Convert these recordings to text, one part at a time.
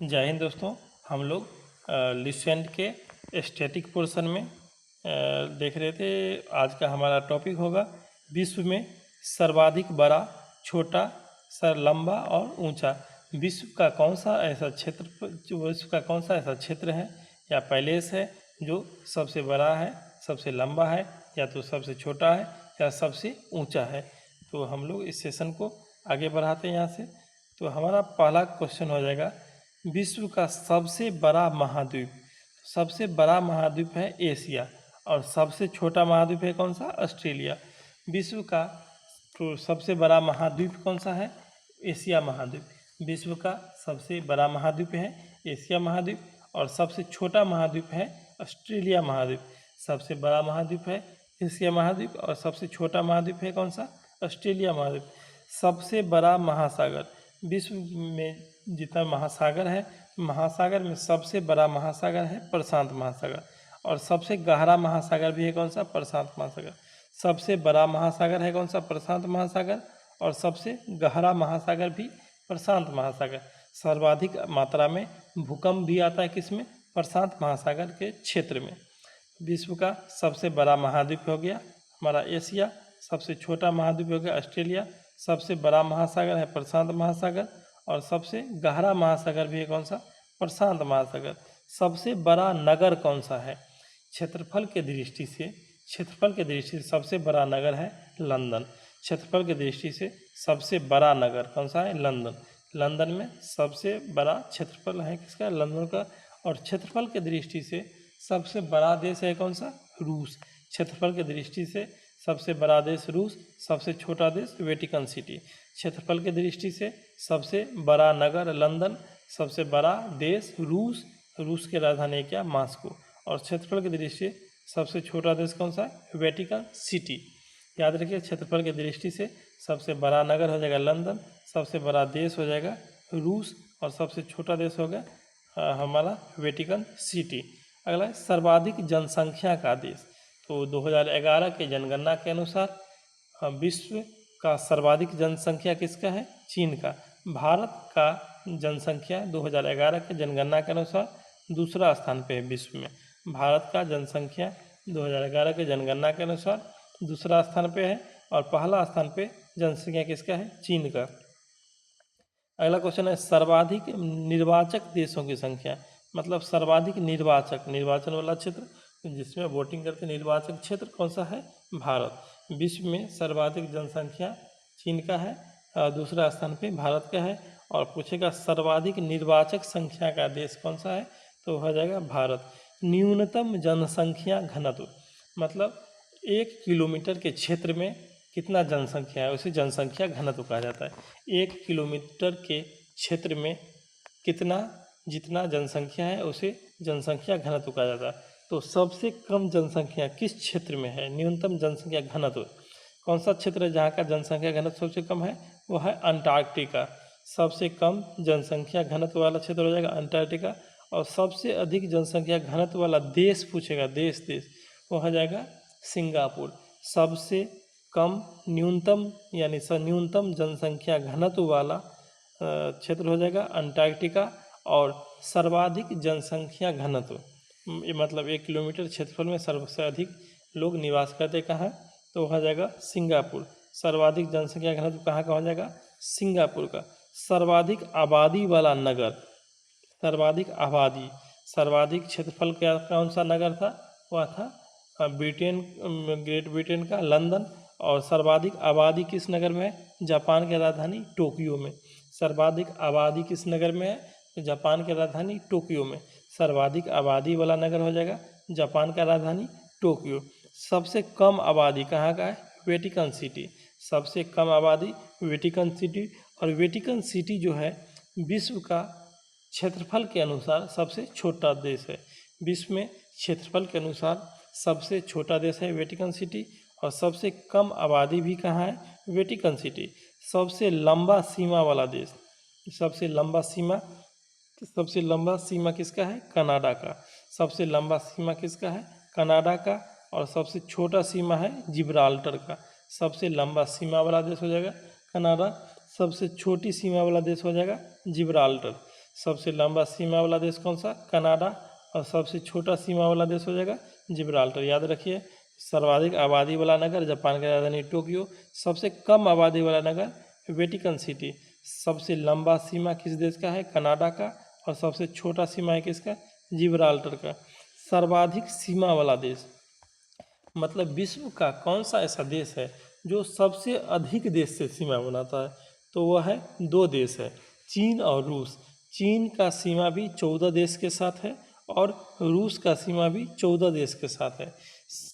जय हिंद दोस्तों। हम लोग लिसेंट के स्टैटिक पोर्शन में देख रहे थे। आज का हमारा टॉपिक होगा विश्व में सर्वाधिक बड़ा, छोटा, लंबा और ऊंचा। विश्व का कौन सा ऐसा क्षेत्र है या पैलेस है जो सबसे बड़ा है, सबसे लंबा है, या तो सबसे छोटा है या सबसे ऊंचा है। तो हम लोग इस सेशन को आगे बढ़ाते हैं यहाँ से। तो हमारा पहला क्वेश्चन हो जाएगा, विश्व का सबसे बड़ा महाद्वीप। सबसे बड़ा महाद्वीप है एशिया और सबसे छोटा महाद्वीप है कौन सा? ऑस्ट्रेलिया। विश्व का तो सबसे बड़ा महाद्वीप कौन सा है? एशिया महाद्वीप। विश्व का सबसे बड़ा महाद्वीप है एशिया महाद्वीप और सबसे छोटा महाद्वीप है ऑस्ट्रेलिया महाद्वीप। सबसे बड़ा महाद्वीप है एशिया महाद्वीप और सबसे छोटा महाद्वीप है कौन सा? ऑस्ट्रेलिया महाद्वीप। सबसे बड़ा महासागर, विश्व में जितना महासागर है, महासागर में सबसे बड़ा महासागर है प्रशांत महासागर और सबसे गहरा महासागर भी है कौन सा? प्रशांत महासागर। सबसे बड़ा महासागर है कौन सा? प्रशांत महासागर और सबसे गहरा महासागर भी प्रशांत महासागर। सर्वाधिक मात्रा में भूकंप भी आता है किसमें? प्रशांत महासागर के क्षेत्र में। विश्व का सबसे बड़ा महाद्वीप हो गया हमारा एशिया, सबसे छोटा महाद्वीप हो गया ऑस्ट्रेलिया, सबसे बड़ा महासागर है प्रशांत महासागर और सबसे गहरा महासागर भी है कौन सा? प्रशांत महासागर। सबसे बड़ा नगर कौन सा है? क्षेत्रफल के दृष्टि से सबसे बड़ा नगर है लंदन। क्षेत्रफल की दृष्टि से सबसे बड़ा नगर कौन सा है? लंदन। लंदन में सबसे बड़ा क्षेत्रफल है किसका? लंदन का। और क्षेत्रफल की दृष्टि से सबसे बड़ा देश है कौन सा? रूस। क्षेत्रफल की दृष्टि से सबसे बड़ा देश रूस, सबसे छोटा देश वेटिकन सिटी। क्षेत्रफल की दृष्टि से सबसे बड़ा नगर लंदन, सबसे बड़ा देश रूस, रूस की राजधानी क्या? मॉस्को। और क्षेत्रफल की दृष्टि से सबसे छोटा देश कौन सा है? Vatican city. याद रखिए, क्षेत्रफल की दृष्टि से सबसे बड़ा नगर हो जाएगा लंदन, सबसे बड़ा देश हो जाएगा रूस और सबसे छोटा देश होगा हमारा वेटिकन सिटी। अगला है सर्वाधिक जनसंख्या का देश। तो 2011 के जनगणना के अनुसार विश्व का सर्वाधिक जनसंख्या किसका है? चीन का। भारत का जनसंख्या 2011 के जनगणना के अनुसार दूसरा स्थान पे है विश्व में। भारत का जनसंख्या 2011 के जनगणना के अनुसार दूसरा स्थान पे है और पहला स्थान पे जनसंख्या किसका है? चीन का। अगला क्वेश्चन है सर्वाधिक निर्वाचक देशों की संख्या। मतलब सर्वाधिक निर्वाचन वाला क्षेत्र जिसमें वोटिंग करते निर्वाचक क्षेत्र कौन सा है? भारत। विश्व में सर्वाधिक जनसंख्या चीन का है और दूसरा स्थान पे भारत का है। और पूछेगा सर्वाधिक निर्वाचक संख्या का देश कौन सा है? तो हो जाएगा भारत। न्यूनतम जनसंख्या घनत्व, मतलब 1 किलोमीटर के क्षेत्र में कितना जनसंख्या है उसे जनसंख्या घनत्व कहा जाता है। 1 किलोमीटर के क्षेत्र में जितना जनसंख्या है उसे जनसंख्या घनत्व कहा जाता है। तो सबसे कम जनसंख्या किस क्षेत्र में है? न्यूनतम जनसंख्या घनत्व कौन सा क्षेत्र है जहाँ का जनसंख्या घनत्व सबसे कम है? वो है अंटार्कटिका। सबसे कम जनसंख्या घनत्व वाला क्षेत्र हो जाएगा अंटार्कटिका। और सबसे अधिक जनसंख्या घनत्व वाला देश पूछेगा, देश वो हो जाएगा सिंगापुर। सबसे कम न्यूनतम यानी न्यूनतम जनसंख्या घनत्व वाला क्षेत्र हो जाएगा अंटार्कटिका। और सर्वाधिक जनसंख्या घनत्व मतलब 1 किलोमीटर क्षेत्रफल में सबसे अधिक लोग निवास करते कहाँ? तो हो जाएगा सिंगापुर। सर्वाधिक जनसंख्या घनत्व कहाँ का हो जाएगा? सिंगापुर का। सर्वाधिक आबादी वाला नगर, सर्वाधिक क्षेत्रफल का कौन सा नगर था? वह था ग्रेट ब्रिटेन का लंदन। और सर्वाधिक आबादी किस नगर में है? जापान की राजधानी टोक्यो में। सर्वाधिक आबादी किस नगर में है? जापान की राजधानी टोक्यो में। सर्वाधिक आबादी वाला नगर हो जाएगा जापान का राजधानी टोक्यो। सबसे कम आबादी कहाँ का है? Vatican city. सबसे कम आबादी वेटिकन सिटी। और वेटिकन सिटी जो है विश्व का क्षेत्रफल के अनुसार सबसे छोटा देश है। विश्व में क्षेत्रफल के अनुसार सबसे छोटा देश है वेटिकन सिटी और सबसे कम आबादी भी कहाँ है? Vatican city. सबसे लंबा सीमा वाला देश, सबसे लंबा सीमा किसका है? कनाडा का। सबसे लंबा सीमा किसका है? कनाडा का। और सबसे छोटा सीमा है जिब्राल्टर का। सबसे लंबा सीमा वाला देश हो जाएगा कनाडा, सबसे छोटी सीमा वाला देश हो जाएगा जिब्राल्टर। सबसे लंबा सीमा वाला देश कौन सा? कनाडा। और सबसे छोटा सीमा वाला देश हो जाएगा जिब्राल्टर। याद रखिए। सर्वाधिक आबादी वाला नगर जापान की राजधानी टोक्यो। सबसे कम आबादी वाला नगर वेटिकन सिटी। सबसे लंबा सीमा किस देश का है? कनाडा का। और सबसे छोटा सीमा है किसका? जिब्राल्टर का। सर्वाधिक सीमा वाला देश मतलब विश्व का कौन सा ऐसा देश है जो सबसे अधिक देश से सीमा बनाता है? तो वह है 2 देश है, चीन और रूस। चीन का सीमा भी 14 देश के साथ है और रूस का सीमा भी 14 देश के साथ है।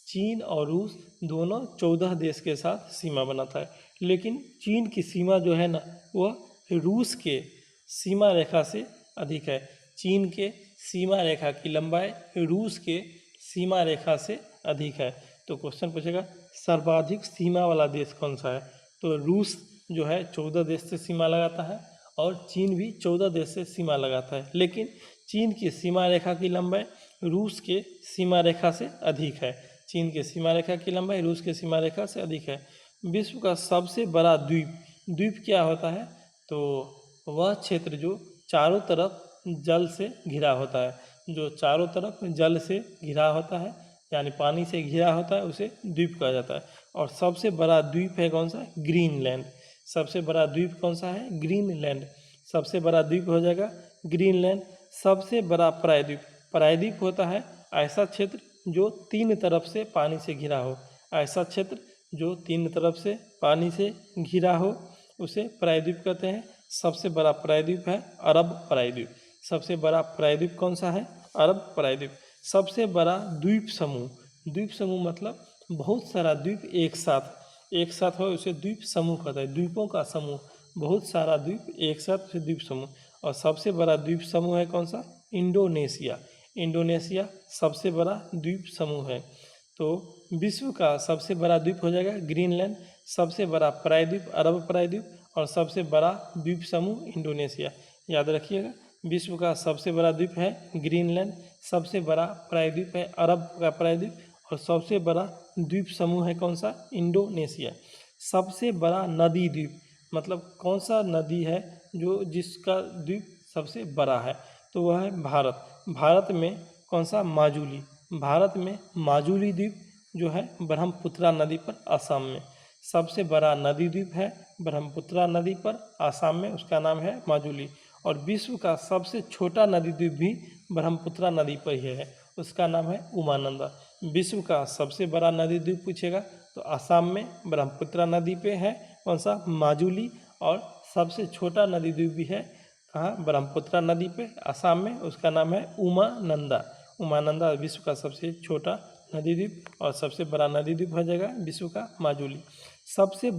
चीन और रूस दोनों 14 देश के साथ सीमा बनाता है, लेकिन चीन की सीमा जो है ना वह रूस के सीमा रेखा से अधिक है। चीन के सीमा रेखा की लंबाई रूस के सीमा रेखा से अधिक है। तो क्वेश्चन पूछेगा सर्वाधिक सीमा वाला देश कौन सा है? तो रूस जो है 14 देश से सीमा लगाता है और चीन भी 14 देश से सीमा लगाता है, लेकिन चीन की सीमा रेखा की लंबाई रूस के सीमा रेखा से अधिक है। चीन के सीमा रेखा की लंबाई रूस के सीमा रेखा से अधिक है। विश्व का सबसे बड़ा द्वीप क्या होता है? तो वह क्षेत्र जो चारों तरफ जल से घिरा होता है। जो चारों तरफ जल से घिरा होता है यानी पानी से घिरा होता है उसे द्वीप कहा जाता है। और सबसे बड़ा द्वीप है कौन सा? ग्रीनलैंड। सबसे बड़ा द्वीप कौन सा है? ग्रीनलैंड। सबसे बड़ा द्वीप हो जाएगा ग्रीनलैंड। सबसे बड़ा प्रायद्वीप होता है ऐसा क्षेत्र जो 3 तरफ से पानी से घिरा हो। ऐसा क्षेत्र जो 3 तरफ से पानी से घिरा हो उसे प्रायद्वीप कहते हैं। सबसे बड़ा प्रायद्वीप है अरब प्रायद्वीप। सबसे बड़ा प्रायद्वीप कौन सा है? अरब प्रायद्वीप। सबसे बड़ा द्वीप समूह मतलब बहुत सारा द्वीप एक साथ हो उसे द्वीप समूह कहता है। द्वीपों का समूह, बहुत सारा द्वीप एक साथ उसे द्वीप समूह। और सबसे बड़ा द्वीप समूह है कौन सा? इंडोनेशिया सबसे बड़ा द्वीप समूह है। तो विश्व का सबसे बड़ा द्वीप हो जाएगा ग्रीनलैंड। सबसे बड़ा प्रायद्वीप अरब प्रायद्वीप और सबसे बड़ा द्वीप समूह इंडोनेशिया। याद रखिएगा। विश्व का सबसे बड़ा द्वीप है ग्रीनलैंड, सबसे बड़ा प्रायद्वीप है अरब का प्रायद्वीप और सबसे बड़ा द्वीप समूह है कौन सा? इंडोनेशिया। सबसे बड़ा नदी द्वीप मतलब कौन सा नदी है जो जिसका द्वीप सबसे बड़ा है? तो वह है भारत। भारत में कौन सा? माजुली। भारत में माजुली द्वीप जो है ब्रह्मपुत्रा नदी पर असम में। सबसे बड़ा नदी द्वीप है ब्रह्मपुत्रा नदी पर असम में, उसका नाम है माजुली। और विश्व का सबसे छोटा नदी द्वीप भी ब्रह्मपुत्रा नदी पर ही है, उसका नाम है उमानंदा। विश्व का सबसे बड़ा नदी द्वीप पूछेगा तो असम में ब्रह्मपुत्रा नदी पे है कौन सा? माजुली। और सबसे छोटा नदी द्वीप भी है कहाँ? ब्रह्मपुत्रा नदी पे असम में, उसका नाम है उमानंदा। उमानंदा विश्व का सबसे छोटा नदी द्वीप और सबसे बड़ा नदी द्वीप हो जाएगा विश्व का माजुली। सबसे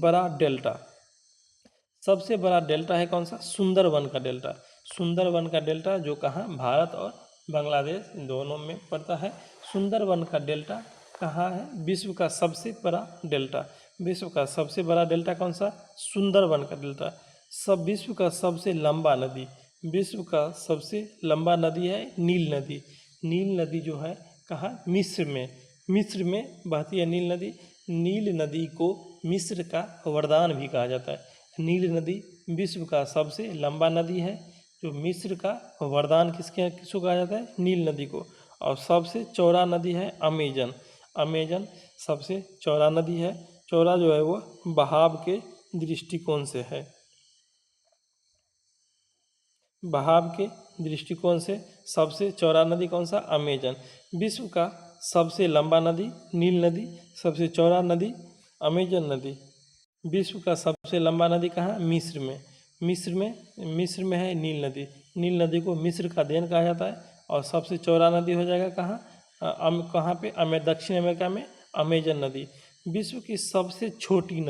बड़ा डेल्टा है कौन सा? सुंदरवन का डेल्टा। सुंदरवन का डेल्टा जो कहाँ? भारत और बांग्लादेश दोनों में पड़ता है। सुंदरवन का डेल्टा कहाँ है? विश्व का सबसे बड़ा डेल्टा। विश्व का सबसे बड़ा डेल्टा कौन सा? सुंदरवन का डेल्टा। विश्व का सबसे लंबा नदी, विश्व का सबसे लंबा नदी है नील नदी। नील नदी जो है कहाँ? मिस्र में बहती है नील नदी। नील नदी को मिस्र का वरदान भी कहा जाता है। नील नदी विश्व का सबसे लंबा नदी है जो मिस्र का वरदान किसको कहा जाता है? नील नदी को। और सबसे चौड़ा नदी है अमेजन सबसे चौड़ा नदी है। चौड़ा जो है वो बहाव के दृष्टिकोण से है। बहाव के दृष्टिकोण से सबसे चौड़ा नदी कौन सा? अमेजन। विश्व का सबसे लंबा नदी नील नदी, सबसे चौड़ा नदी अमेजन नदी। विश्व का सबसे लंबा नदी कहाँ? मिस्र में है नील नदी। नील नदी को मिस्र का देन कहा जाता है। और सबसे चौड़ा नदी हो जाएगा कहाँ? कहाँ पे? दक्षिण अमेरिका में अमेजन नदी। विश्व की सबसे छोटी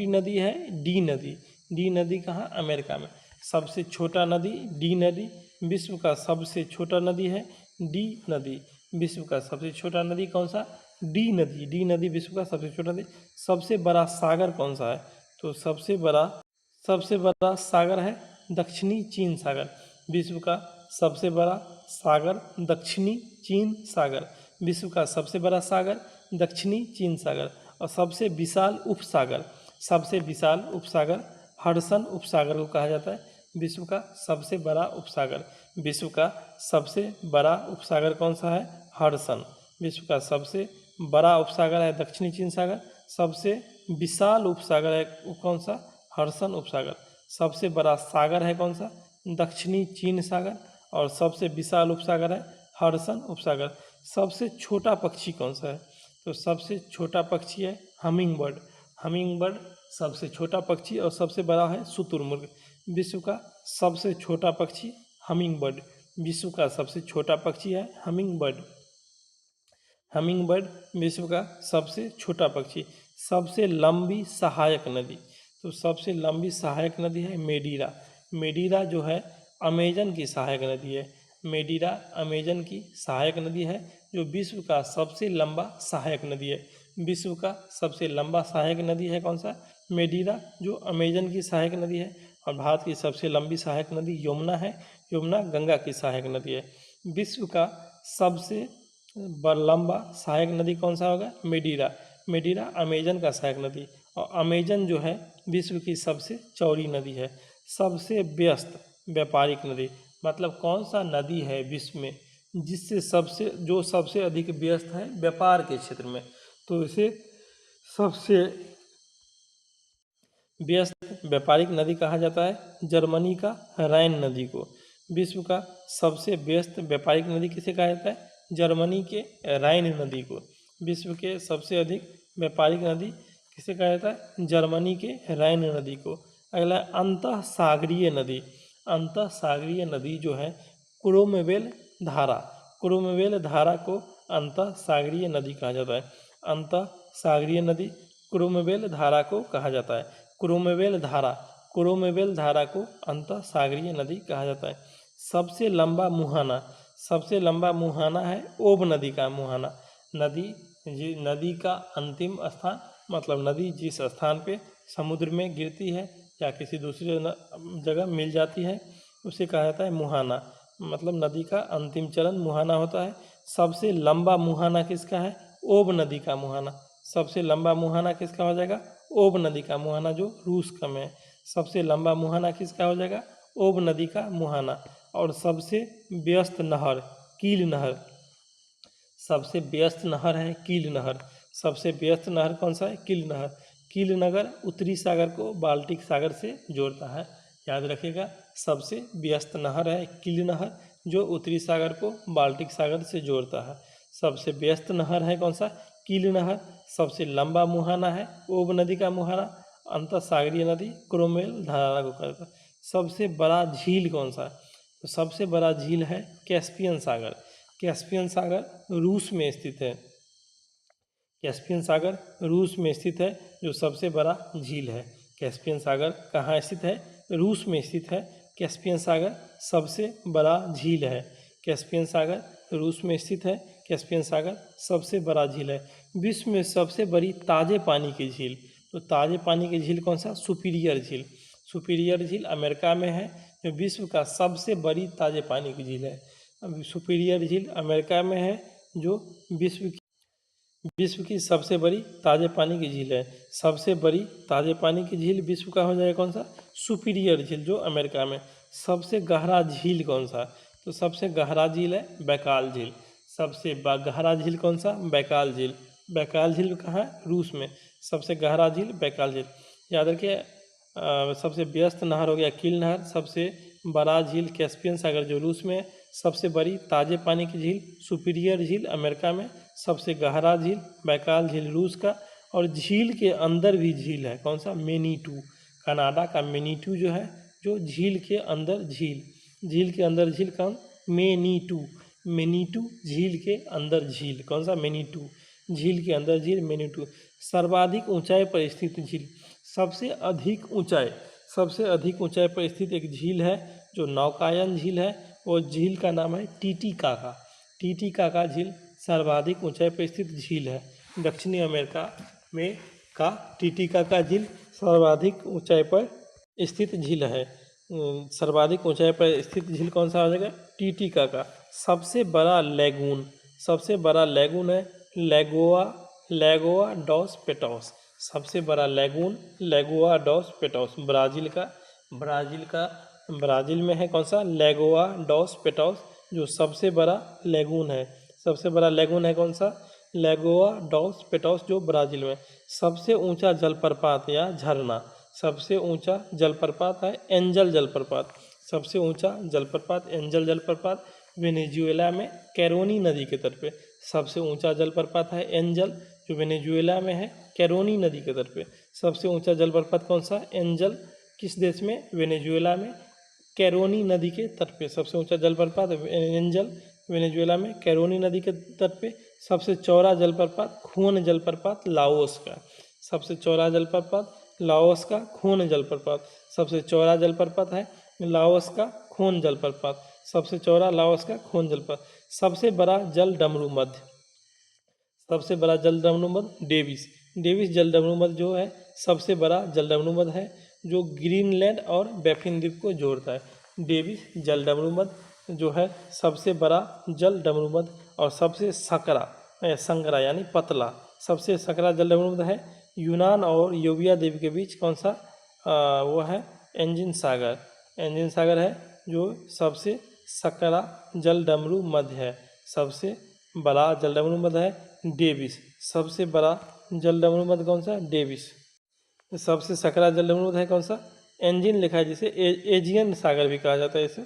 नदी है डी नदी कहाँ? अमेरिका में। सबसे छोटा नदी डी नदी। विश्व का सबसे छोटा नदी है डी नदी। विश्व का सबसे छोटा नदी कौन सा? डी नदी विश्व का सबसे छोटा नदी। सबसे बड़ा सागर कौन सा है? तो सबसे बड़ा सागर है दक्षिणी चीन सागर। विश्व का सबसे बड़ा सागर दक्षिणी चीन सागर। विश्व का सबसे बड़ा सागर दक्षिणी चीन सागर। और सबसे विशाल उपसागर हडसन उपसागर को कहा जाता है। विश्व का सबसे बड़ा उपसागर। विश्व का सबसे बड़ा उपसागर कौन सा है? हडसन। विश्व का सबसे बड़ा उपसागर है दक्षिणी चीन सागर। सबसे विशाल उपसागर है कौन सा? हडसन उपसागर। सबसे बड़ा सागर है कौन सा? दक्षिणी चीन सागर। और सबसे विशाल उपसागर है हडसन उपसागर। सबसे छोटा पक्षी कौन सा है? तो सबसे छोटा पक्षी है हमिंग बर्ड। हमिंग बर्ड सबसे छोटा पक्षी और सबसे बड़ा है शुतुरमुर्ग। विश्व का सबसे छोटा पक्षी हमिंग बर्ड। विश्व का सबसे छोटा पक्षी है हमिंग बर्ड। हमिंग बर्ड विश्व का सबसे छोटा पक्षी। सबसे लंबी सहायक नदी, तो सबसे लंबी सहायक नदी है मेडीरा। मेडीरा जो है अमेजन की सहायक नदी है। मेडीरा अमेजन की सहायक नदी है जो विश्व का सबसे लंबा सहायक नदी है। विश्व का सबसे लंबा सहायक नदी है कौन सा? मेडीरा, जो अमेजन की सहायक नदी है। और भारत की सबसे लंबी सहायक नदी यमुना है। यमुना गंगा की सहायक नदी है। विश्व का सबसे लंबा सहायक नदी कौन सा होगा? मेडीरा। मेडीरा अमेजन का सहायक नदी, और अमेजन जो है विश्व की सबसे चौड़ी नदी है। सबसे व्यस्त व्यापारिक नदी, मतलब कौन सा नदी है विश्व में जिससे सबसे अधिक व्यस्त है व्यापार के क्षेत्र में, तो इसे सबसे व्यस्त व्यापारिक नदी कहा जाता है जर्मनी का राइन नदी को। विश्व का सबसे व्यस्त व्यापारिक नदी किसे कहा जाता है? जर्मनी के राइन नदी को। विश्व के सबसे अधिक व्यापारिक नदी किसे कहा जाता है? जर्मनी के राइन नदी को। अगला अंतः सागरीय नदी। अंतः सागरीय नदी जो है क्रोमवेल धारा। क्रोमवेल धारा को अंतः सागरीय नदी कहा जाता है। अंतः सागरीय नदी क्रोमवेल धारा को कहा जाता है। क्रोमवेल धारा को अंतः सागरीय नदी कहा जाता है। सबसे लंबा मुहाना। सबसे लंबा मुहाना है ओब नदी का मुहाना। नदी का अंतिम स्थान, मतलब नदी जिस स्थान पे समुद्र में गिरती है या किसी दूसरी जगह मिल जाती है उसे कहा जाता है मुहाना। मतलब नदी का अंतिम चरण मुहाना होता है। सबसे लंबा मुहाना किसका है? ओब नदी का मुहाना। सबसे लंबा मुहाना किसका हो जाएगा? ओब नदी का मुहाना, जो रूस का में है। सबसे लंबा मुहाना किसका हो जाएगा? ओब नदी का मुहाना। और सबसे व्यस्त नहर कील नहर। सबसे व्यस्त नहर है कील नहर। सबसे व्यस्त नहर कौन सा है? कील नहर। कील नगर उत्तरी सागर को बाल्टिक सागर से जोड़ता है। याद रखिएगा, सबसे व्यस्त नहर है कील नहर जो उत्तरी सागर को बाल्टिक सागर से जोड़ता है। सबसे व्यस्त नहर है कौन सा? कील नहर। सबसे लंबा मुहाना है ओब नदी का मुहाना। अंतः सागरीय नदी क्रोमेल धारा को कहता है। सबसे बड़ा झील कौन सा है? तो सबसे बड़ा झील है कैस्पियन सागर। कैस्पियन सागर रूस में स्थित है। कैस्पियन सागर रूस में स्थित है जो सबसे बड़ा झील है। कैस्पियन सागर कहाँ स्थित है? रूस में स्थित है। कैस्पियन सागर सबसे बड़ा झील है। कैस्पियन सागर रूस में स्थित है। कैस्पियन सागर सबसे बड़ा झील है। विश्व में सबसे बड़ी ताजे पानी की झील, तो ताजे पानी की झील कौन सा? सुपीरियर झील। सुपीरियर झील अमेरिका में है जो विश्व का सबसे बड़ी ताजे पानी की झील है। अब सुपीरियर झील अमेरिका में है जो विश्व की सबसे बड़ी ताजे पानी की झील है। सबसे बड़ी ताजे पानी की झील विश्व का हो जाएगा कौन सा? सुपीरियर झील जो अमेरिका में। सबसे गहरा झील कौन सा? तो सबसे गहरा झील है बैकाल झील। सबसे गहरा झील कौन सा? बैकाल झील। बैकाल झील कहाँ है? रूस में। सबसे गहरा झील बैकाल झील। याद रखिए, सबसे व्यस्त नहर हो गया कील नहर। सबसे बड़ा झील कैस्पियन सागर जो रूस में है। सबसे बड़ी ताजे पानी की झील सुपीरियर झील अमेरिका में। सबसे गहरा झील बैकाल झील रूस का। और झील के अंदर भी झील है कौन सा? मेनीटू। कनाडा का मेनीटू जो है, जो झील के अंदर झील के अंदर झील कौन? मेनीटू। मेनीटू झील के अंदर झील कौन सा? मेनीटू। झील के अंदर झील मेनीटू। सर्वाधिक ऊंचाई पर स्थित झील। सबसे अधिक ऊंचाई पर स्थित एक झील है जो नौकायन झील है। वो झील का नाम है टीटीकाका। टीटीकाका झील सर्वाधिक ऊंचाई पर स्थित झील है। दक्षिणी अमेरिका में का टीटीकाका झील सर्वाधिक ऊंचाई पर स्थित झील है। सर्वाधिक ऊंचाई पर स्थित झील कौन सा हो जाएगा? टीटीकाका। सबसे बड़ा लैगून है लैगोआ डॉस पेटोस। सबसे बड़ा लैगून लैगोआ डॉस पेटोस ब्राज़ील का ब्राज़ील में है कौन सा, लेगोआ डॉस पेटोस, जो सबसे बड़ा लेगून है। सबसे बड़ा लेगून है कौन सा, लेगोआ डॉस पेटोस, जो ब्राज़ील में। सबसे ऊंचा जलप्रपात या झरना, सबसे ऊंचा जलप्रपात है एंजल जलप्रपात। सबसे ऊंचा जलप्रपात एंजल जलप्रपात वेनेजुएला में कैरोनी नदी के तट पे। सबसे ऊंचा जलप्रपात है एंजल, जो वेनेजुएला में है कैरोनी नदी के तट पे। सबसे ऊंचा जलप्रपात कौन सा, एंजल, किस देश में, वेनेजुएला में कैरोनी नदी के तट पे। सबसे ऊंचा जलप्रपात एंजल, वेनेजुएला में कैरोनी नदी के तट पे। सबसे चौड़ा जलप्रपात खून जलप्रपात, लाओस का। सबसे चौड़ा जलप्रपात लाओस का खून जलप्रपात। सबसे चौड़ा जलप्रपात है लाओस का खून जलप्रपात। सबसे चौड़ा लाओस का खून जलप्रपात। सबसे बड़ा जल डमरू मध्य, सबसे बड़ा जल डमरू मध्य डेविस। डेविस जल डमरू मध्य जो है सबसे बड़ा जल डमरू मध्य है, जो ग्रीनलैंड और बैफिन द्वीप को जोड़ता है। डेविस जल डमरू मध्य जो है सबसे बड़ा जल डमरू मध्य और सबसे संकरा यानी पतला, सबसे सकरा जल डमरू मध्य है। यूनान और योविया द्वीप के बीच कौन सा, वो है एंजिन सागर। एंजिन सागर है जो सबसे सकरा जल डमरू मध्य है। सबसे बड़ा जल डमरू मध्य है डेविस। सबसे बड़ा जल डमरू मध्य कौन सा, डेविस। सबसे सकरा जल डमरू मध्य है कौन सा, एंजिन लिखा है, जिसे एजियन सागर भी कहा जाता है इसे।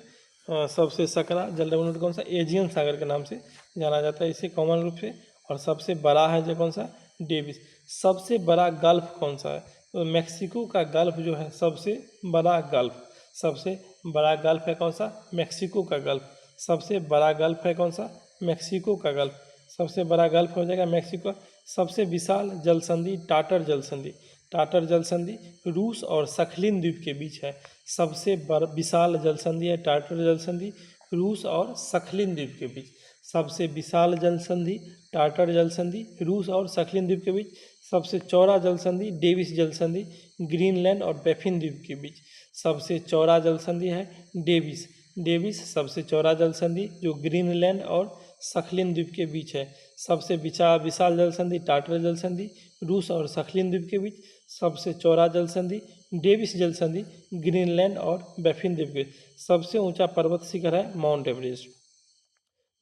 सबसे सकरा जल डमरू मध्य कौन सा, एजियन सागर के नाम से जाना जाता है इसे कॉमन रूप से। और सबसे बड़ा है जो कौन सा, डेविस। सबसे बड़ा गल्फ कौन सा है, तो मैक्सिको का गल्फ जो है सबसे बड़ा गल्फ। सबसे बड़ा गल्फ है कौन सा, मैक्सिको का गल्फ। सबसे बड़ा गल्फ है कौन सा, मैक्सिको का गल्फ। सबसे बड़ा गल्फ हो जाएगा मैक्सिको। सबसे विशाल जल संधि टाटर जल संधि। टाटर जल संधि रूस और सखलिन द्वीप के बीच है। सबसे विशाल जल संधि है टाटर जल संधि, रूस और सखलिन द्वीप के बीच। सबसे विशाल जल संधि टाटर जल संधि रूस और सखलिन द्वीप के बीच। सबसे चौड़ा जल संधि डेविस जल संधि ग्रीनलैंड और बैफिन द्वीप के बीच। सबसे चौड़ा जल संधि है डेविस। डेविस सबसे चौड़ा जल संधि जो ग्रीनलैंड और सखलिन द्वीप के बीच है। सबसे विशाल जल संधि टाटर जल संधि रूस और सखलिन द्वीप के बीच। सबसे चौड़ा जल संधि डेविस जल संधि ग्रीनलैंड और बैफिन द्वीप के। सबसे ऊंचा पर्वत शिखर है माउंट एवरेस्ट।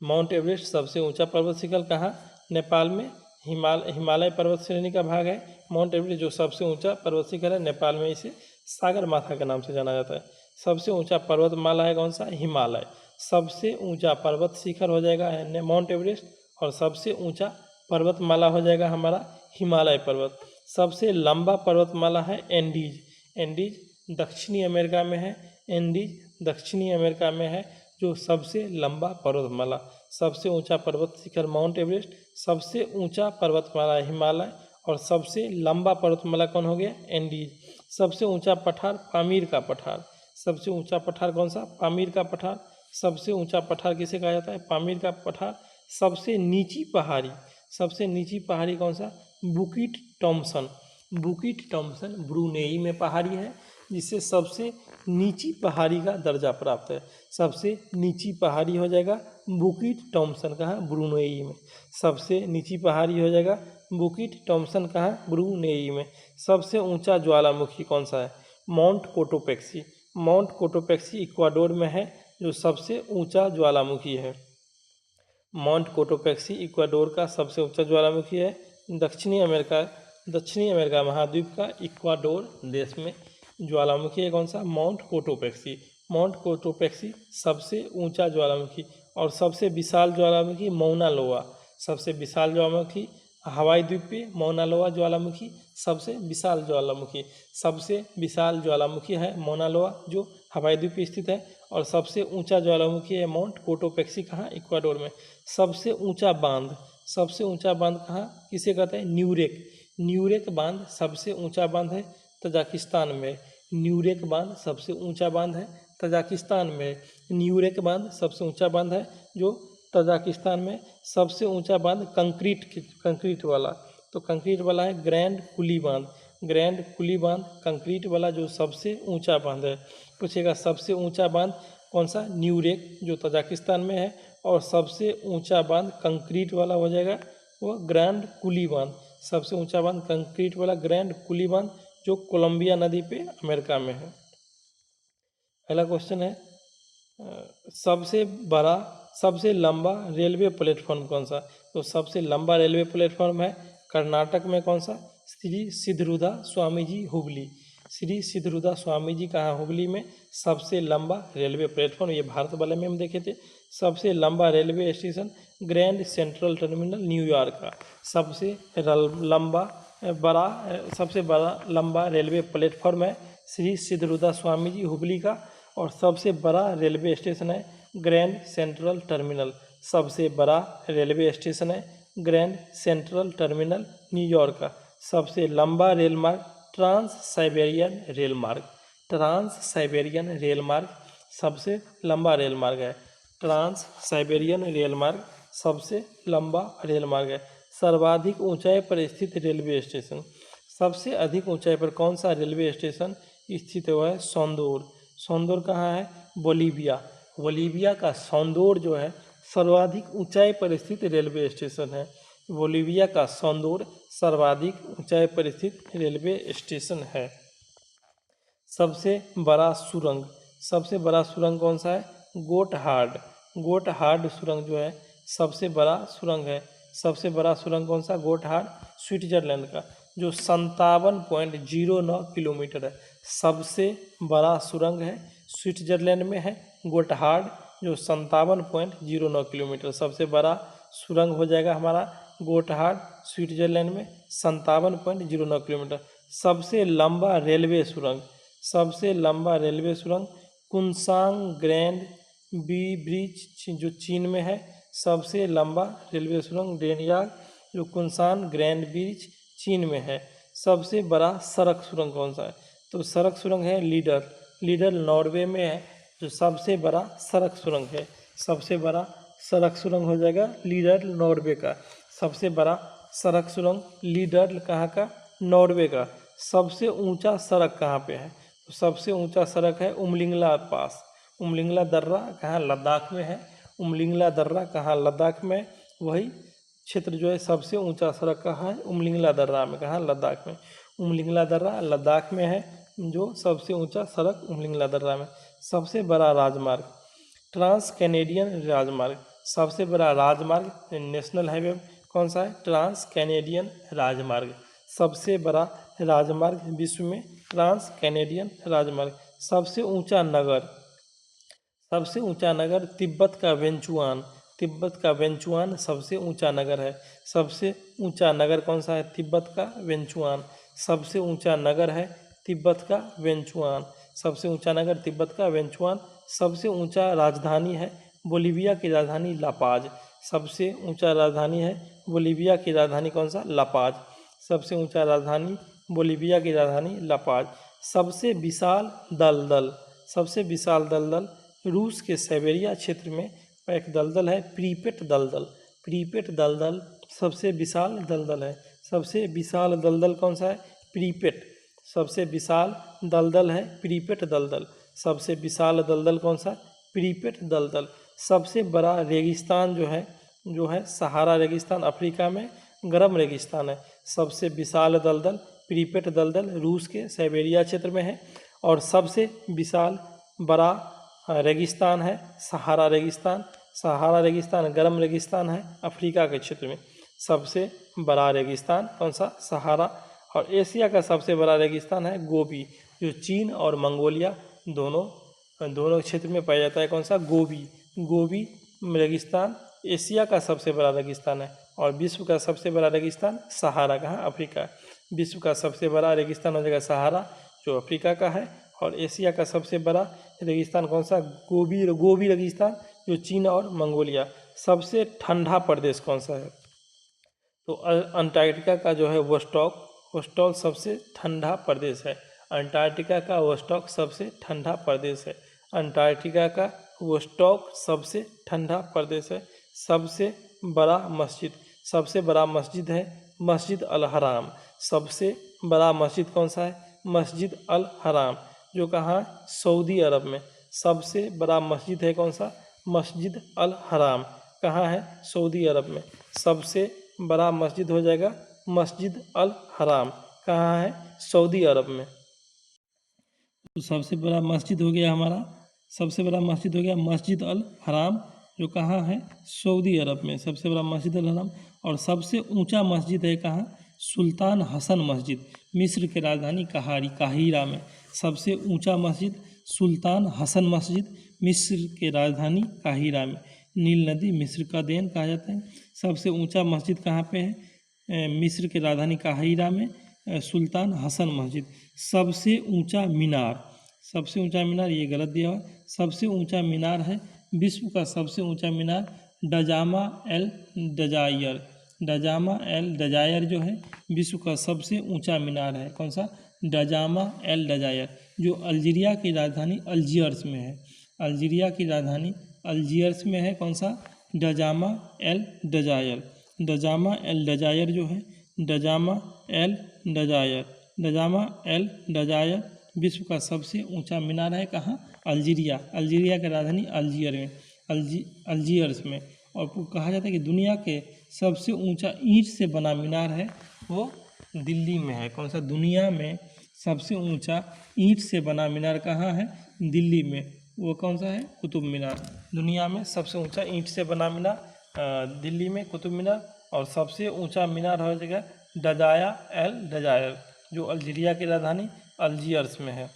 माउंट एवरेस्ट सबसे ऊंचा पर्वत शिखर कहाँ, नेपाल में हिमालय पर्वत श्रेणी का भाग है माउंट एवरेस्ट, जो सबसे ऊंचा पर्वत शिखर है नेपाल में। इसे सागर माथा के नाम से जाना जाता है। सबसे ऊंचा पर्वतमाला है कौन सा, हिमालय। सबसे ऊंचा पर्वत शिखर हो जाएगा माउंट एवरेस्ट और सबसे ऊंचा पर्वतमाला हो जाएगा हमारा हिमालय पर्वत। सबसे लंबा पर्वतमाला है एंडीज। एंडीज दक्षिणी अमेरिका में है। एंडीज दक्षिणी अमेरिका में है जो सबसे लंबा पर्वतमाला। सबसे ऊंचा पर्वत शिखर माउंट एवरेस्ट, सबसे ऊंचा पर्वतमाला हिमालय और सबसे लंबा पर्वतमाला कौन हो गया, एंडीज। सबसे ऊंचा पठार पामीर का पठार। सबसे ऊंचा पठार कौन सा, पामीर का पठार। सबसे ऊंचा पठार किसे कहा जाता है, पामीर का पठार। सबसे नीची पहाड़ी कौन सा, बुकिट टॉम्सन। बुकिट टॉम्सन ब्रुनेई में पहाड़ी है जिससे सबसे नीची पहाड़ी का दर्जा प्राप्त है। सबसे नीची पहाड़ी हो जाएगा बुकिट टॉम्सन, कहाँ, ब्रुनेई में। सबसे नीची पहाड़ी हो जाएगा बुकिट टॉम्सन, कहाँ, ब्रुनेई में। सबसे ऊंचा ज्वालामुखी कौन सा है, mount Cotopaxi. Mount Cotopaxi Ecuador में है जो सबसे ऊंचा ज्वालामुखी है। माउंट कोटोपेक्सी इक्वाडोर का सबसे ऊंचा ज्वालामुखी है। दक्षिणी अमेरिका महाद्वीप का इक्वाडोर देश में ज्वालामुखी है कौन सा, माउंट कोटोपेक्सी। माउंट कोटोपेक्सी सबसे ऊंचा ज्वालामुखी। और सबसे विशाल ज्वालामुखी मौना लोआ। सबसे विशाल ज्वालामुखी हवाई द्वीप पे मौना लोआ ज्वालामुखी सबसे विशाल ज्वालामुखी। सबसे विशाल ज्वालामुखी है मौना लोआ जो हवाई द्वीप पे स्थित है। और सबसे ऊंचा ज्वालामुखी है माउंट कोटोपेक्सी, कहाँ, इक्वाडोर में। सबसे ऊंचा बांध कहाँ, किसे कहते हैं, न्यूरेक। न्यूरेक बांध सबसे ऊंचा बांध है तजाकिस्तान में। न्यूरेक बांध सबसे ऊंचा बांध है तजाकिस्तान में। न्यूरेक बांध सबसे ऊंचा बांध है जो तजाकिस्तान में। सबसे ऊंचा बांध कंक्रीट वाला, तो कंक्रीट वाला है ग्रैंड कुली बांध। ग्रैंड कुली बांध कंक्रीट वाला जो सबसे ऊंचा बांध है। पूछेगा सबसे ऊंचा बांध कौन सा, न्यूरेक जो तजाकिस्तान में है। और सबसे ऊंचा बांध कंक्रीट वाला हो जाएगा वो ग्रैंड कुली बांध। सबसे ऊंचा बांध कंक्रीट वाला ग्रैंड कुली बांध जो कोलंबिया नदी पे अमेरिका में है। पहला क्वेश्चन है सबसे बड़ा सबसे लंबा रेलवे प्लेटफॉर्म कौन सा? तो सबसे लंबा रेलवे प्लेटफॉर्म है कर्नाटक में कौन सा? श्री सिद्धरूधा स्वामी जी हुबली। श्री सिद्धरूधा स्वामी जी कहाँ? हुबली में सबसे लंबा रेलवे प्लेटफॉर्म। ये भारत वाले में हम देखे थे। सबसे लंबा railway station grand central terminal New York का। सबसे सबसे बड़ा लंबा रेलवे प्लेटफॉर्म है श्री सिद्धरूधा स्वामी जी हुबली का। और सबसे बड़ा रेलवे स्टेशन है ग्रैंड सेंट्रल टर्मिनल। सबसे बड़ा रेलवे स्टेशन है ग्रैंड सेंट्रल टर्मिनल न्यूयॉर्क का। सबसे लंबा रेल मार्ग ट्रांस साइबेरियन रेल मार्ग। ट्रांस साइबेरियन रेल मार्ग सबसे लंबा रेल मार्ग है। ट्रांस साइबेरियन रेल मार्ग सबसे लंबा रेल मार्ग है। सर्वाधिक ऊंचाई पर स्थित रेलवे स्टेशन। सबसे अधिक ऊंचाई पर कौन सा रेलवे स्टेशन स्थित हुआ है? सौंदोर। सौंदोर कहाँ है? बोलीविया। बोलीविया का सौंदोर जो है सर्वाधिक ऊंचाई पर स्थित रेलवे स्टेशन है। बोलीविया का सौंदोर सर्वाधिक ऊंचाई पर स्थित रेलवे स्टेशन है। सबसे बड़ा सुरंग। सबसे बड़ा सुरंग कौन सा है? गोटहार्ड। गोटहार्ड सुरंग जो है सबसे बड़ा सुरंग है। सबसे बड़ा सुरंग कौन सा? गोटहार्ड, स्विट्जरलैंड का, जो 57.09 किलोमीटर है। सबसे बड़ा सुरंग है स्विट्जरलैंड में है गोटहार्ड, जो 57.09 किलोमीटर। सबसे बड़ा सुरंग हो जाएगा हमारा गोटहार्ड, स्विट्जरलैंड में 57.09 किलोमीटर। सबसे लंबा रेलवे सुरंग। सबसे लंबा रेलवे सुरंग कुनसांग ग्रैंड बी ब्रिज जो चीन में है। सबसे लंबा रेलवे सुरंग डेनयाग जो कुनसान ग्रैंड ब्रिज चीन में है। सबसे बड़ा सड़क सुरंग कौन सा है? तो सड़क सुरंग है लीडर। लीडर नॉर्वे में है, जो सबसे बड़ा सड़क सुरंग है। सबसे बड़ा सड़क सुरंग हो जाएगा लीडर नॉर्वे का। सबसे बड़ा सड़क सुरंग लीडर कहाँ का? नॉर्वे का। सबसे ऊंचा सड़क कहाँ पे है? तो सबसे ऊंचा सड़क है उमलिंगला पास। उमलिंगला दर्रा कहाँ? लद्दाख में है। उमलिंगला दर्रा कहाँ? लद्दाख में। वही क्षेत्र जो है सबसे ऊंचा सड़क कहाँ है? उमलिंगला दर्रा में। कहाँ? लद्दाख में। उमलिंगला दर्रा लद्दाख में है, जो सबसे ऊंचा सड़क उमलिंगला दर्रा में। सबसे बड़ा राजमार्ग ट्रांस कैनेडियन राजमार्ग। सबसे बड़ा राजमार्ग नेशनल हाईवे कौन सा है? ट्रांस कैनेडियन राजमार्ग। सबसे बड़ा राजमार्ग विश्व में ट्रांस कैनेडियन राजमार्ग। सबसे ऊंचा नगर। सबसे ऊंचा नगर तिब्बत का वेंचुआन। तिब्बत का वेंचुआन सबसे ऊंचा नगर है। सबसे ऊंचा नगर कौन सा है? तिब्बत का वेंचुआन। सबसे ऊंचा नगर है तिब्बत का वेंचुआन। सबसे ऊंचा नगर तिब्बत का वेंचुआन। सबसे ऊंचा राजधानी है बोलीविया की राजधानी लापाज। सबसे ऊंचा राजधानी है बोलीविया की राजधानी कौन सा? लापाज। सबसे ऊंचा राजधानी बोलीविया की राजधानी लापाज। सबसे विशाल दलदल। सबसे विशाल दलदल रूस के साइबेरिया क्षेत्र में एक दलदल है प्रीपेट दलदल। प्रीपेट दलदल सबसे विशाल दलदल है। सबसे विशाल दलदल कौन सा है? प्रीपेट। सबसे विशाल दलदल है प्रीपेट दलदल। सबसे विशाल दलदल कौन सा? प्रीपेट दलदल। सबसे बड़ा रेगिस्तान जो है सहारा रेगिस्तान, अफ्रीका में गर्म रेगिस्तान है। सबसे विशाल दलदल प्रीपेट दलदल रूस के साइबेरिया क्षेत्र में है। और सबसे विशाल बड़ा रेगिस्तान है सहारा रेगिस्तान। सहारा रेगिस्तान गर्म रेगिस्तान है अफ्रीका के क्षेत्र में। सबसे बड़ा रेगिस्तान कौन सा? सहारा। और एशिया का सबसे बड़ा रेगिस्तान है गोबी, जो चीन और मंगोलिया दोनों क्षेत्र में पाया जाता है। कौन सा? गोबी। गोबी रेगिस्तान एशिया का सबसे बड़ा रेगिस्तान है। और विश्व का सबसे बड़ा रेगिस्तान सहारा कहाँ? अफ्रीका। विश्व का सबसे बड़ा रेगिस्तान हो जाएगा सहारा, जो अफ्रीका का है। और एशिया का सबसे बड़ा रेगिस्तान कौन सा? गोबी रेगिस्तान, जो चीन और मंगोलिया। सबसे ठंडा प्रदेश कौन सा है? तो अंटार्कटिका का जो है वोस्टॉक सबसे ठंडा प्रदेश है। अंटार्कटिका का वोस्टॉक सबसे ठंडा प्रदेश है। अंटार्कटिका का वोस्टॉक सबसे ठंडा प्रदेश है। सबसे बड़ा मस्जिद है मस्जिद अल हराम। सबसे बड़ा मस्जिद कौन सा है? मस्जिद अल हराम, जो कहाँ? सऊदी अरब में। सबसे बड़ा मस्जिद है कौन सा? मस्जिद अल हराम, कहाँ है? सऊदी अरब में। सबसे बड़ा मस्जिद हो जाएगा मस्जिद अल हराम, कहाँ है? सऊदी अरब में। तो सबसे बड़ा मस्जिद हो गया हमारा सबसे बड़ा मस्जिद हो गया मस्जिद अल हराम, जो कहाँ है, सऊदी अरब में सबसे बड़ा मस्जिद अल हराम। और सबसे ऊंचा मस्जिद है कहाँ, सुल्तान हसन मस्जिद, मिस्र के राजधानी काहिरा में सबसे ऊंचा मस्जिद सुल्तान हसन मस्जिद, मिस्र के राजधानी काहिरा में। नील नदी मिस्र का देन कहा जाता है। सबसे ऊंचा मस्जिद कहाँ पे है, मिस्र के राजधानी काहिरा में सुल्तान हसन मस्जिद। सबसे ऊंचा मीनार, सबसे ऊंचा मीनार ये गलत दिया हुआ, सबसे ऊंचा मीनार है, विश्व का सबसे ऊंचा मीनार डजामा एल डजायर, डजामा एल डजायर जो है विश्व का सबसे ऊंचा मीनार है। कौन सा, डजामा एल डजायर, जो अल्जीरिया की राजधानी अल्जियर्स में है। अल्जीरिया की राजधानी अल्जियर्स में है कौन सा, डजामा एल डजायर। डजामा एल डजायर जो है, डजामा एल डजायर, डजामा एल डजायर विश्व का सबसे ऊंचा मीनार है कहाँ, अल्जीरिया, अल्जीरिया की राजधानी अल्जियर में, अल्जियर्स में। और कहा जाता है कि दुनिया के सबसे ऊंचा ईंट से बना मीनार है वो दिल्ली में है। कौन सा, दुनिया में सबसे ऊंचा ईंट से बना मीनार कहाँ है, दिल्ली में, वो कौन सा है, कुतुब मीनार। दुनिया में सबसे ऊंचा ईंट से बना मीनार दिल्ली में कुतुब मीनार। और सबसे ऊंचा मीनार हो जगह डजाया एल डजायर, जो अल्जीरिया की राजधानी अल्जियर्स में है।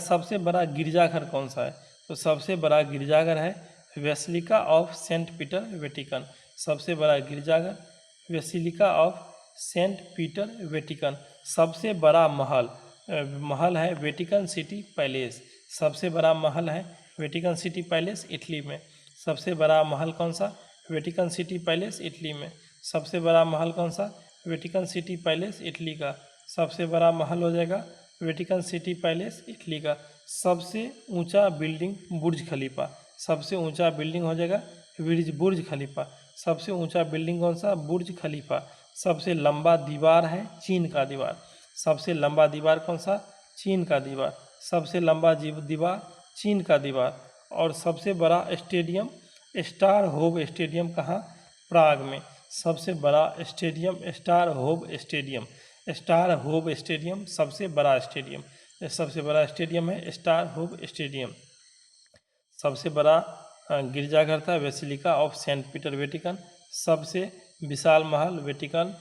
सबसे बड़ा गिरजाघर कौन सा है, तो सबसे बड़ा गिरजाघर है basilica of saint Peter Vatican. सबसे बड़ा गिरजाघर basilica of saint Peter Vatican. सबसे बड़ा महल है वेटिकन सिटी पैलेस। सबसे बड़ा महल है वेटिकन सिटी पैलेस इटली में। सबसे बड़ा महल कौन सा, वेटिकन सिटी पैलेस इटली में। सबसे बड़ा महल कौन सा, वेटिकन सिटी पैलेस इटली का। सबसे बड़ा महल हो जाएगा वेटिकन सिटी पैलेस इटली का। सबसे ऊंचा बिल्डिंग बुर्ज खलीफा, सबसे ऊंचा बिल्डिंग हो जाएगा बुर्ज खलीफा। सबसे ऊंचा बिल्डिंग कौन सा, बुर्ज खलीफा। सबसे लंबा दीवार है चीन का दीवार। सबसे लंबा दीवार कौन सा, चीन का दीवार। सबसे लंबा दीवार चीन का दीवार। और सबसे बड़ा स्टेडियम स्टार होप स्टेडियम कहाँ, प्राग में। सबसे बड़ा stadium star hope stadium. Star hope stadium सबसे बड़ा स्टेडियम, सबसे बड़ा स्टेडियम है स्टार होप स्टेडियम। सबसे बड़ा गिरजाघर था basilica of saint Peter Vatican. सबसे विशाल महल वेटिकन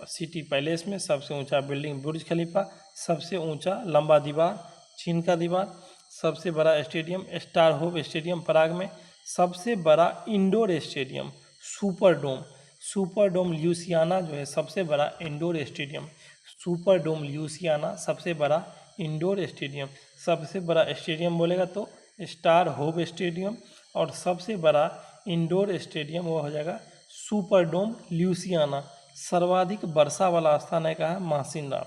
सिटी पैलेस में। सबसे ऊंचा बिल्डिंग बुर्ज खलीफा। सबसे ऊंचा लंबा दीवार चीन का दीवार। सबसे बड़ा स्टेडियम स्टार होप स्टेडियम प्राग में। सबसे बड़ा इंडोर स्टेडियम सुपर डोम ल्यूसियाना जो है सबसे बड़ा इंडोर स्टेडियम। सुपर डोम ल्यूसियाना सबसे बड़ा इंडोर स्टेडियम। सबसे बड़ा स्टेडियम बोलेगा तो स्टार होप स्टेडियम। और सबसे बड़ा इंडोर स्टेडियम वो हो जाएगा सुपर डोम ल्यूसियाना। सर्वाधिक वर्षा वाला स्थान है कहाँ, मासिनराम,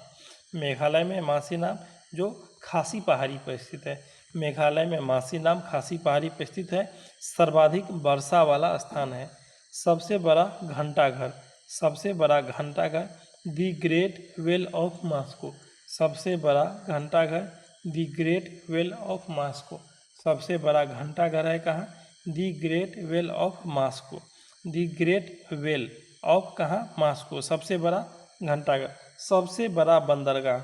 मेघालय में मासिनराम, जो खासी पहाड़ी पर स्थित है। मेघालय में मासिनराम खासी पहाड़ी पर स्थित है, सर्वाधिक वर्षा वाला स्थान है। सबसे बड़ा घंटाघर, सबसे बड़ा घंटाघर the great well of Moscow. सबसे बड़ा घंटाघर the great well of Moscow. सबसे बड़ा घंटाघर है कहाँ, the great well of Moscow. The great well of कहाँ, मॉस्को, सबसे बड़ा घंटाघर। सबसे बड़ा बंदरगाह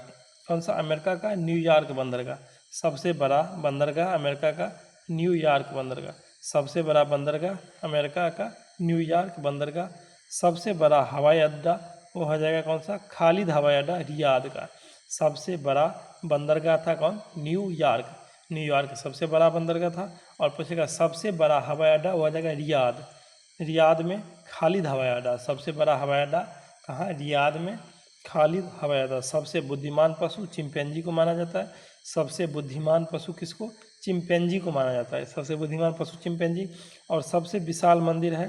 कौन सा, अमेरिका का न्यूयॉर्क बंदरगाह। सबसे बड़ा बंदरगाह अमेरिका का न्यूयॉर्क बंदरगाह। सबसे बड़ा बंदरगाह अमेरिका का न्यूयॉर्क बंदरगाह। सबसे बड़ा हवाई अड्डा वो हो जाएगा कौन सा, खालिद हवाई अड्डा रियाद का। सबसे बड़ा बंदरगाह था कौन, न्यूयॉर्क। न्यूयॉर्क सबसे बड़ा बंदरगाह था। और पूछेगा सबसे बड़ा हवाई अड्डा वो हो जाएगा रियाद। रियाद में खालिद हवाई अड्डा, सबसे बड़ा हवाई अड्डा कहाँ, रियाद में खालिद हवाई अड्डा। सबसे बुद्धिमान पशु चिंपैंजी को माना जाता है। सबसे बुद्धिमान पशु किसको, चिंपैंजी को माना जाता है, सबसे बुद्धिमान पशु चिंपैंजी। और सबसे विशाल मंदिर है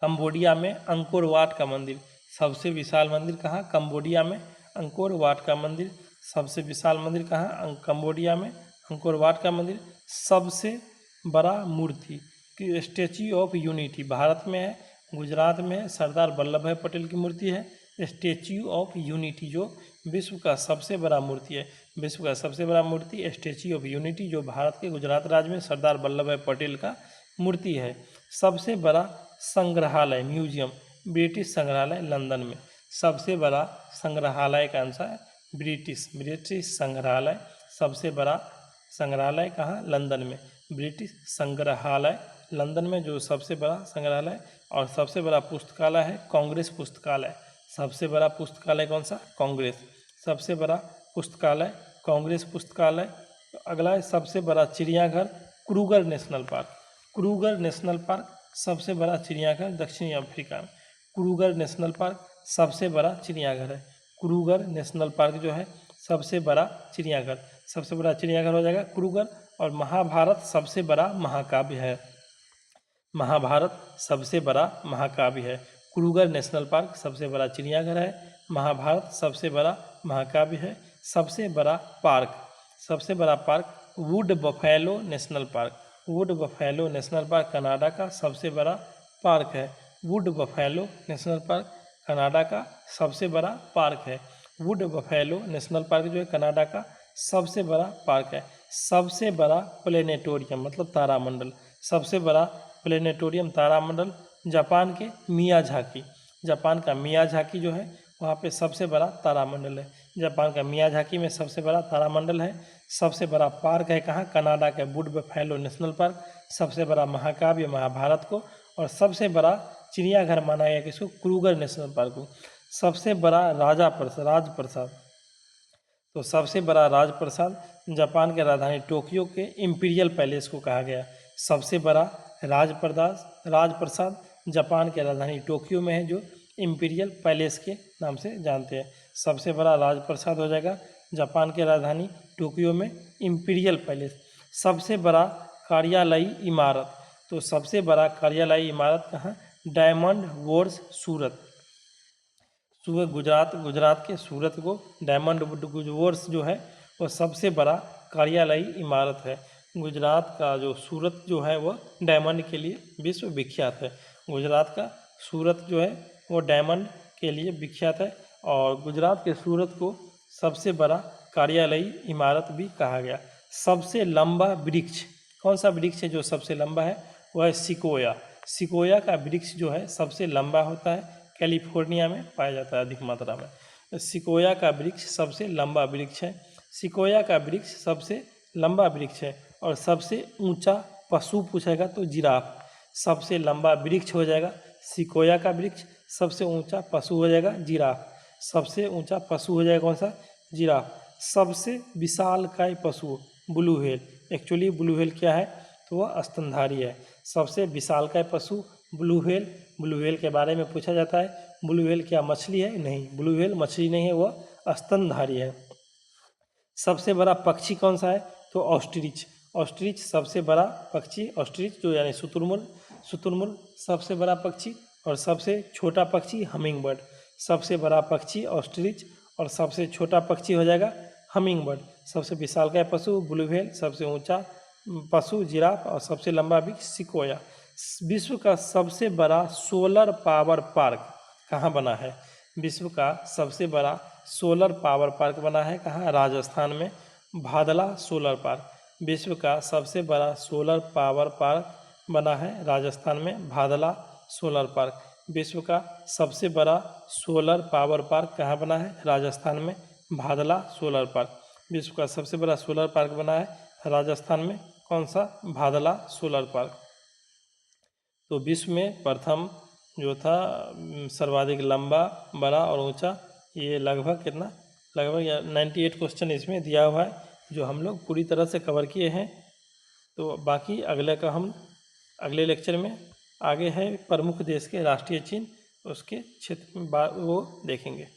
कंबोडिया में अंकोर वाट का मंदिर। सबसे विशाल मंदिर कहाँ, कंबोडिया में अंकोर वाट का मंदिर। सबसे विशाल मंदिर कहाँ, कंबोडिया में अंकोर वाट का मंदिर। सबसे बड़ा मूर्ति कि स्टैच्यू ऑफ यूनिटी भारत में है, गुजरात में है, सरदार वल्लभ भाई पटेल की मूर्ति है स्टैच्यू ऑफ यूनिटी, जो विश्व का सबसे बड़ा मूर्ति है। विश्व का सबसे बड़ा मूर्ति स्टैच्यू ऑफ यूनिटी, जो भारत के गुजरात राज्य में सरदार वल्लभ भाई पटेल का मूर्ति है। सबसे बड़ा संग्रहालय म्यूजियम ब्रिटिश संग्रहालय लंदन में। सबसे बड़ा संग्रहालय का आंसर है ब्रिटिश संग्रहालय सबसे बड़ा संग्रहालय कहाँ? लंदन में। ब्रिटिश संग्रहालय लंदन में जो सबसे बड़ा संग्रहालय, और सबसे बड़ा पुस्तकालय है कांग्रेस पुस्तकालय। सबसे बड़ा पुस्तकालय कौन सा? कांग्रेस। सबसे बड़ा पुस्तकालय कांग्रेस पुस्तकालय। अगला है सबसे बड़ा चिड़ियाघर Kruger national park. Kruger national park सबसे बड़ा चिड़ियाघर दक्षिणी अफ्रीका में। क्रूगर नेशनल पार्क सबसे बड़ा चिड़ियाघर है। क्रूगर नेशनल पार्क जो है सबसे बड़ा चिड़ियाघर, सबसे बड़ा चिड़ियाघर हो जाएगा क्रूगर। और महाभारत सबसे बड़ा महाकाव्य है। महाभारत सबसे बड़ा महाकाव्य है। क्रूगर नेशनल पार्क सबसे बड़ा चिड़ियाघर है। महाभारत सबसे बड़ा महाकाव्य है। सबसे बड़ा पार्क, सबसे बड़ा park would buffalo national park. Would buffalo national park Canada का सबसे बड़ा पार्क है। Would buffalo national park Canada का सबसे बड़ा पार्क है। वुड बफेलो नेशनल पार्क जो है कनाडा का सबसे बड़ा पार्क है। सबसे बड़ा प्लेनेटोरियम मतलब तारामंडल, सबसे बड़ा प्लेनेटोरियम तारामंडल जापान के मियाझाकी। जापान का मियाझाकी जो है वहाँ पे सबसे बड़ा तारामंडल है। जापान का मियाझाकी में सबसे बड़ा तारामंडल है। सबसे बड़ा पार्क है कहाँ? कनाडा के वुड बफेलो नेशनल पार्क। सबसे बड़ा महाकाव्य महाभारत को, और सबसे बड़ा चिड़ियाघर माना गया किसको? क्रूगर नेशनल पार्क को। सबसे बड़ा राजप्रसाद, तो सबसे बड़ा राजप्रसाद जापान के राजधानी टोक्यो के इम्पीरियल पैलेस को कहा गया। सबसे बड़ा राजप्रसाद जापान के राजधानी टोक्यो में है, जो इम्पीरियल पैलेस के नाम से जानते हैं। सबसे बड़ा राजप्रसाद हो जाएगा जापान के राजधानी टोक्यो में इम्पीरियल पैलेस। सबसे बड़ा कार्यालयी इमारत, तो सबसे बड़ा कार्यालयी इमारत कहाँ? डायमंड वुड्स सूरत। गुजरात के सूरत को डायमंड वुड्स जो है वो सबसे बड़ा कार्यालयी इमारत है। गुजरात का जो सूरत जो है वह डायमंड के लिए विश्व विख्यात है। गुजरात का सूरत जो है वो डायमंड के लिए विख्यात है, और गुजरात के सूरत को सबसे बड़ा कार्यालयी इमारत भी कहा गया। सबसे लंबा वृक्ष, कौन सा वृक्ष है जो सबसे लंबा है? वह है सिकोया। सिकोया का वृक्ष जो है सबसे लंबा होता है, कैलिफोर्निया में पाया जाता है अधिक मात्रा में। सिकोया का वृक्ष सबसे लंबा वृक्ष है। सिकोया का वृक्ष सबसे लंबा वृक्ष है। और सबसे ऊंचा पशु पूछेगा तो जिराफ। सबसे लंबा वृक्ष हो जाएगा सिकोया का वृक्ष, सबसे ऊंचा पशु हो जाएगा जिराफ। सबसे ऊंचा पशु हो जाएगा कौन सा? जिराफ। सबसे विशालकाय पशु blue whale. Actually blue whale क्या है? तो वह स्तनधारी है। सबसे विशालकाय पशु ब्लू व्हेल। ब्लू व्हेल के बारे में पूछा जाता है, ब्लू व्हेल क्या मछली है? नहीं, ब्लू व्हेल मछली नहीं है, वह स्तनधारी है। सबसे बड़ा पक्षी कौन सा है? तो ऑस्ट्रिच। ऑस्ट्रिच सबसे बड़ा पक्षी, ऑस्ट्रिच जो यानी शुतुरमुर्ग सबसे बड़ा पक्षी, और सबसे छोटा पक्षी हमिंग बर्ड। सबसे बड़ा पक्षी ऑस्ट्रिच, और सबसे छोटा पक्षी हो जाएगा हमिंग बर्ड। सबसे विशालकाय पशु ब्लू व्हेल, सबसे ऊंचा पशु जिराफ, और सबसे लंबा वृक्ष सिकोया। विश्व का सबसे बड़ा सोलर पावर पार्क कहाँ बना है? विश्व का सबसे बड़ा सोलर पावर पार्क बना है कहाँ? राजस्थान में, भादला सोलर पार्क। विश्व का सबसे बड़ा सोलर पावर पार्क बना है राजस्थान में, भादला सोलर पार्क। विश्व का सबसे बड़ा सोलर पावर पार्क कहाँ बना है? राजस्थान में, भादला सोलर पार्क। विश्व का सबसे बड़ा सोलर पार्क बना है राजस्थान में, कौन सा? भादला सोलर पार्क। तो विश्व में प्रथम जो था सर्वाधिक लंबा, बड़ा और ऊंचा, ये लगभग कितना? लगभग 98 क्वेश्चन इसमें दिया हुआ है, जो हम लोग पूरी तरह से कवर किए हैं। तो बाकी अगले का हम अगले लेक्चर में आगे है प्रमुख देश के राष्ट्रीय चिन्ह, उसके क्षेत्र में वो देखेंगे।